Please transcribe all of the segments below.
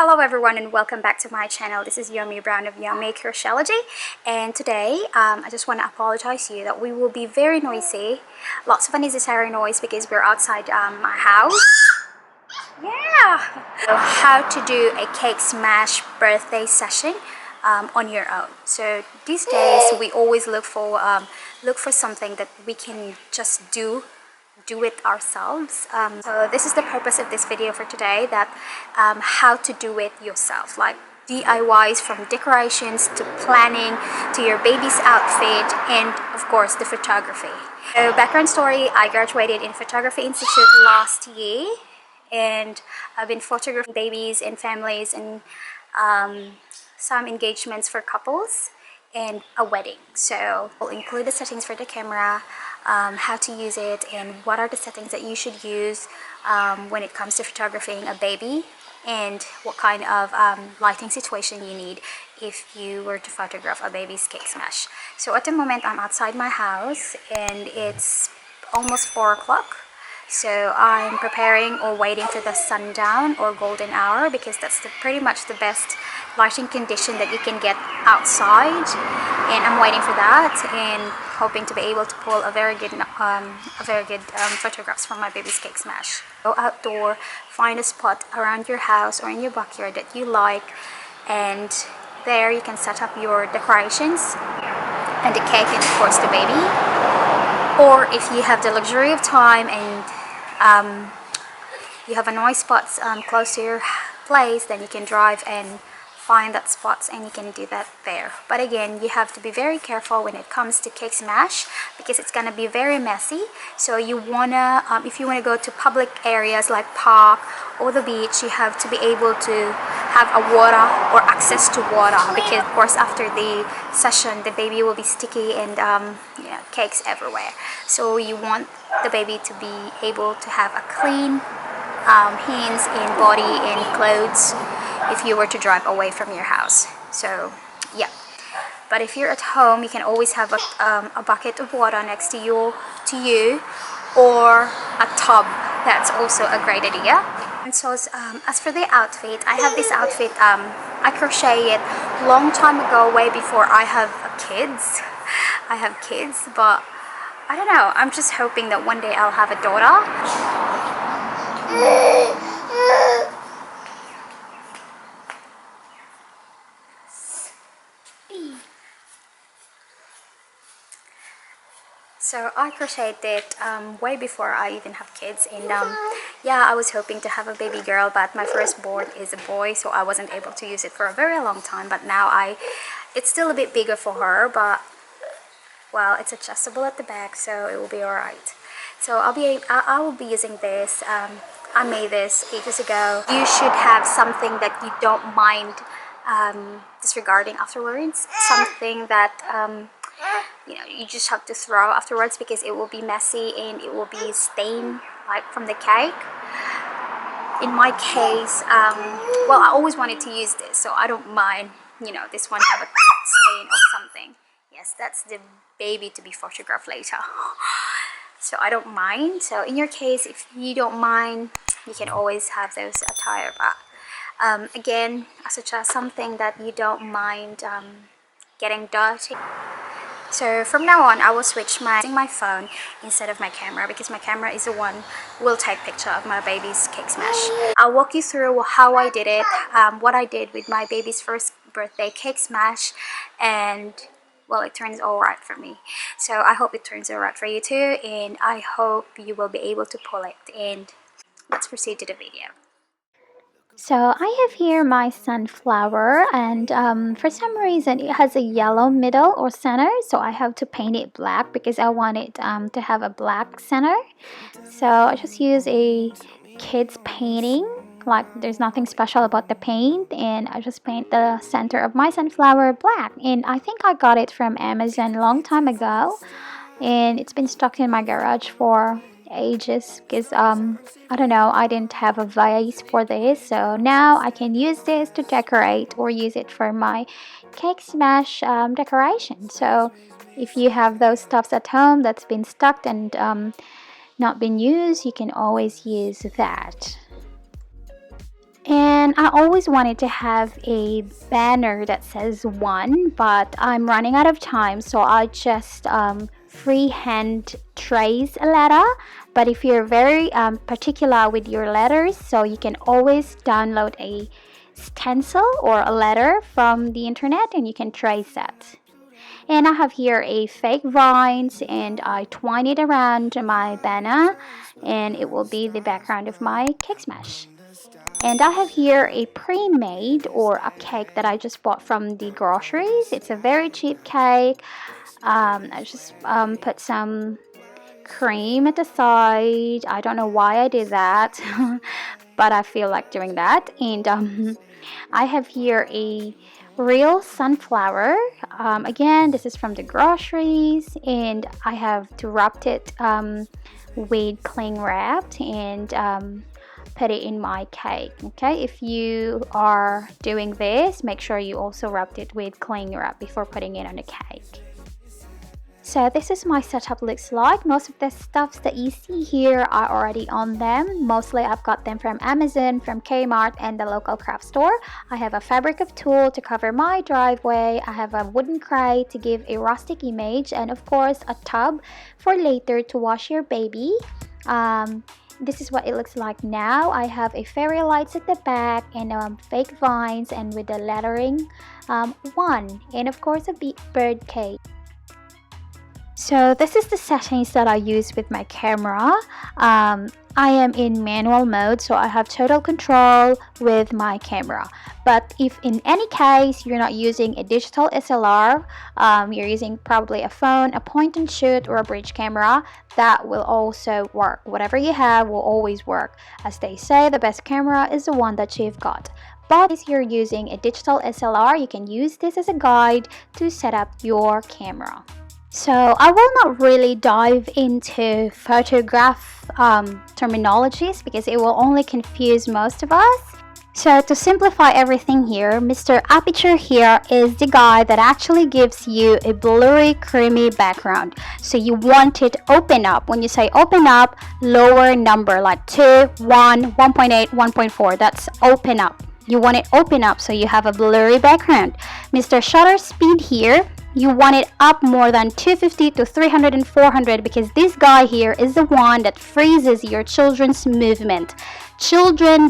Hello everyone and welcome back to my channel. This is Yummy Brown of Yommycrochetlogy, and today I just want to apologize to you that we will be very noisy, lots of unnecessary noise because we're outside my house. Yeah! So how to do a cake smash birthday session on your own. So these days we always look for something that we can just do it ourselves. So this is the purpose of this video for today, that how to do it yourself, like DIYs from decorations to planning to your baby's outfit and of course the photography. So background story, I graduated in Photography Institute last year and I've been photographing babies and families and some engagements for couples and a wedding. So I'll include the settings for the camera, how to use it, and what are the settings that you should use when it comes to photographing a baby, and what kind of lighting situation you need if you were to photograph a baby's cake smash. So at the moment I'm outside my house and it's almost 4 o'clock. So I'm preparing or waiting for the sundown or golden hour because that's pretty much the best lighting condition that you can get outside, and I'm waiting for that and hoping to be able to pull a very good photographs from my baby's cake smash. Go outdoor, find a spot around your house or in your backyard that you like, and there you can set up your decorations and the cake and of course the baby. Or if you have the luxury of time and you have a nice spot close to your place, then you can drive and find that spots and you can do that there. But again, you have to be very careful when it comes to cake smash because it's gonna be very messy. So you wanna, if you wanna go to public areas like park or the beach, you have to be able to have a water or access to water, because of course after the session the baby will be sticky and yeah, cakes everywhere. So you want the baby to be able to have a clean hands and body and clothes if you were to drive away from your house. So yeah, but if you're at home you can always have a bucket of water next to you or a tub. That's also a great idea. And so as for the outfit, I have this outfit I crocheted long time ago, way before I have kids. I have kids, but I don't know, I'm just hoping that one day I'll have a daughter. So I crocheted it way before I even have kids, and yeah, I was hoping to have a baby girl, but my firstborn is a boy, so I wasn't able to use it for a very long time. But now it's still a bit bigger for her, but well, it's adjustable at the back, so it will be alright. So I will be using this. I made this ages ago. You should have something that you don't mind disregarding afterwards, something that you know, you just have to throw afterwards because it will be messy and it will be stained like from the cake. In my case, well, I always wanted to use this, so I don't mind, you know, this one have a stain or something. Yes, that's the baby to be photographed later. So I don't mind. So in your case, if you don't mind, you can always have those attire. But again, I suggest something that you don't mind getting dirty. So from now on, I will switch using my phone instead of my camera, because my camera is the one who will take picture of my baby's cake smash. I'll walk you through how I did it, what I did with my baby's first birthday cake smash, and well, it turns all right for me. So I hope it turns all right for you too, and I hope you will be able to pull it. And let's proceed to the video. So I have here my sunflower, and for some reason it has a yellow middle or center, so I have to paint it black because I want it to have a black center. So I just use a kid's painting, like there's nothing special about the paint, and I just paint the center of my sunflower black. And I think I got it from Amazon a long time ago, and it's been stuck in my garage for ages because I don't know, I didn't have a vase for this, so now I can use this to decorate or use it for my cake smash decoration. So if you have those stuffs at home that's been stuck and not been used, you can always use that. And I always wanted to have a banner that says one, but I'm running out of time, so I just freehand trace a letter. But if you're very particular with your letters, so you can always download a stencil or a letter from the internet and you can trace that. And I have here a fake vines and I twine it around my banner and it will be the background of my cake smash. And I have here a pre-made or a cake that I just bought from the groceries. It's a very cheap cake. I just put some cream at the side. I don't know why I did that, but I feel like doing that. And I have here a real sunflower. Again, this is from the groceries, and I have to wrap it with cling wrap and put it in my cake. Okay, if you are doing this, make sure you also wrap it with cling wrap before putting it on the cake. So this is my setup looks like. Most of the stuffs that you see here are already on them. Mostly I've got them from Amazon, from Kmart and the local craft store. I have a fabric of tulle to cover my driveway. I have a wooden crate to give a rustic image, and of course a tub for later to wash your baby. This is what it looks like now. I have a fairy lights at the back and fake vines and with the lettering one, and of course a bird cage. So this is the settings that I use with my camera. I am in manual mode, so I have total control with my camera. But if in any case you're not using a digital SLR, you're using probably a phone, a point and shoot, or a bridge camera, that will also work. Whatever you have will always work. As they say, the best camera is the one that you've got. But if you're using a digital SLR, you can use this as a guide to set up your camera. So I will not really dive into photograph terminologies because it will only confuse most of us. So to simplify everything here, Mr. Aperture here is the guy that actually gives you a blurry, creamy background. So you want it open up. When you say open up, lower number like 2, 1, 1.8, 1.4. That's open up. You want it open up so you have a blurry background. Mr. Shutter Speed here, you want it up more than 250 to 300 and 400 because this guy here is the one that freezes your children's movement.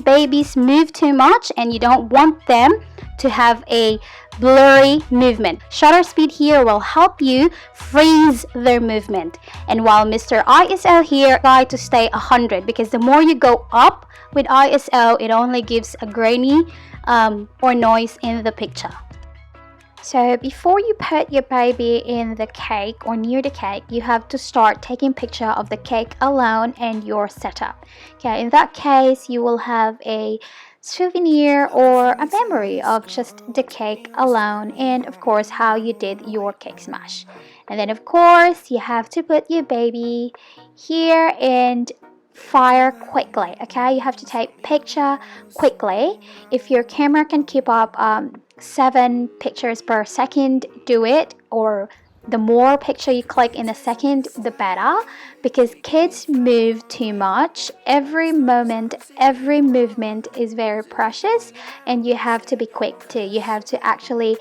Babies move too much and you don't want them to have a blurry movement. Shutter speed here will help you freeze their movement. And while Mr. ISO here, try to stay 100 because the more you go up with ISO, it only gives a grainy or noise in the picture. So before you put your baby in the cake or near the cake, you have to start taking picture of the cake alone and your setup. Okay, in that case, you will have a souvenir or a memory of just the cake alone and of course how you did your cake smash. And then of course, you have to put your baby here and fire quickly. Okay, you have to take picture quickly. If your camera can keep up 7 pictures per second, do it, or the more picture you click in a second, the better, because kids move too much. Every moment, every movement is very precious, and you have to be quick too. You have to actually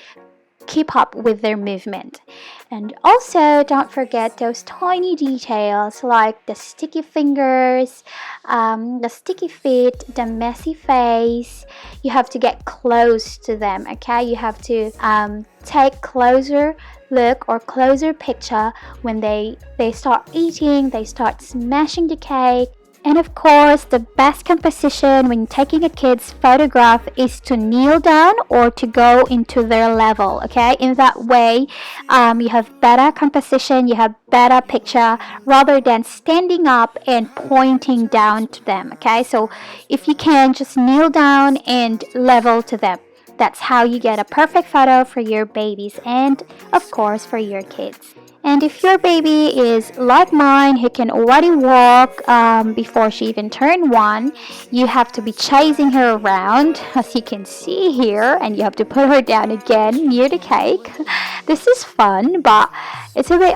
keep up with their movement. And also don't forget those tiny details like the sticky fingers, the sticky feet, the messy face. You have to get close to them. Okay, you have to take closer look or closer picture when they start eating, they start smashing the cake. And of course, the best composition when taking a kid's photograph is to kneel down or to go into their level, okay? In that way, you have better composition, you have better picture rather than standing up and pointing down to them, okay? So if you can, just kneel down and level to them. That's how you get a perfect photo for your babies and, of course, for your kids. And if your baby is like mine, who can already walk before she even turned 1, you have to be chasing her around, as you can see here, and you have to put her down again near the cake. This is fun, but it's a bit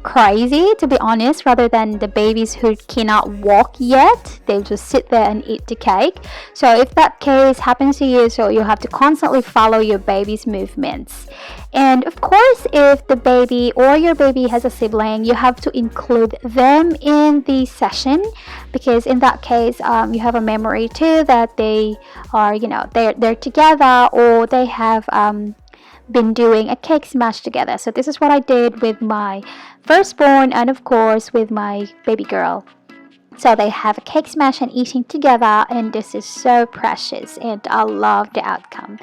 crazy, to be honest, rather than the babies who cannot walk yet. They'll just sit there and eat the cake. So if that case happens to you, so you have to constantly follow your baby's movements. And of course, if the baby or your baby has a sibling, you have to include them in the session, because in that case, you have a memory too that they are, they're together, or they have been doing a cake smash together. So this is what I did with my firstborn, and of course with my baby girl. So they have a cake smash and eating together, and this is so precious, and I love the outcome.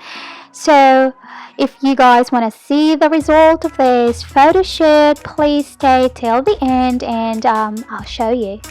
So if you guys want to see the result of this photo shoot, please stay till the end, and I'll show you.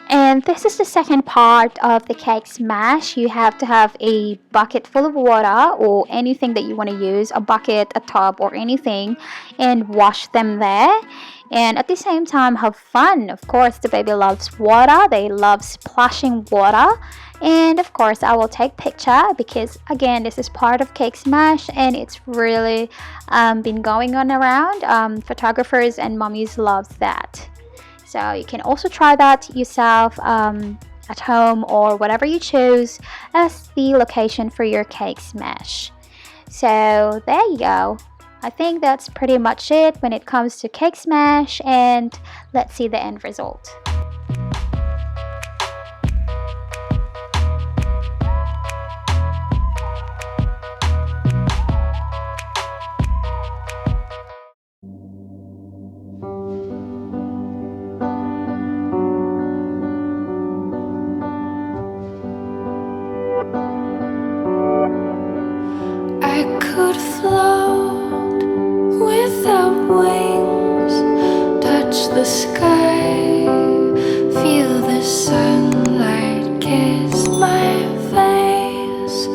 And this is the second part of the cake smash. You have to have a bucket full of water, or anything that you want to use, a bucket, a tub, or anything, and wash them there. And at the same time, have fun. Of course, the baby loves water. They love splashing water. And of course, I will take picture, because again, this is part of cake smash, and it's really been going on around. Photographers and mummies love that. So you can also try that yourself at home, or whatever you choose as the location for your cake smash. So there you go. I think that's pretty much it when it comes to cake smash, and let's see the end result. I could float without wings, touch the sky, feel the sunlight kiss my face,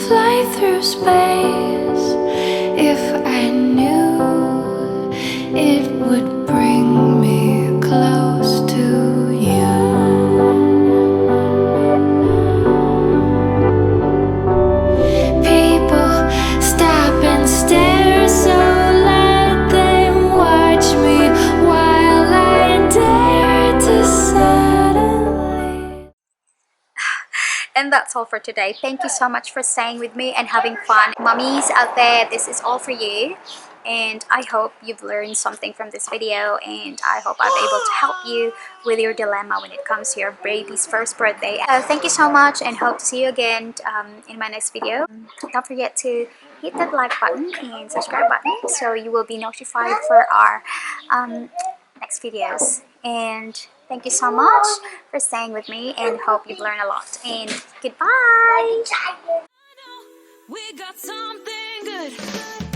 fly through space. If I knew it would bring me close to you. And that's all for today. Thank you so much for staying with me and having fun. Mummies out there, this is all for you. And I hope you've learned something from this video, and I hope I'm able to help you with your dilemma when it comes to your baby's first birthday. Thank you so much, and hope to see you again in my next video. Don't forget to hit that like button and subscribe button, so you will be notified for our next videos. And thank you so much for staying with me, and hope you've learned a lot. And goodbye! We got something good.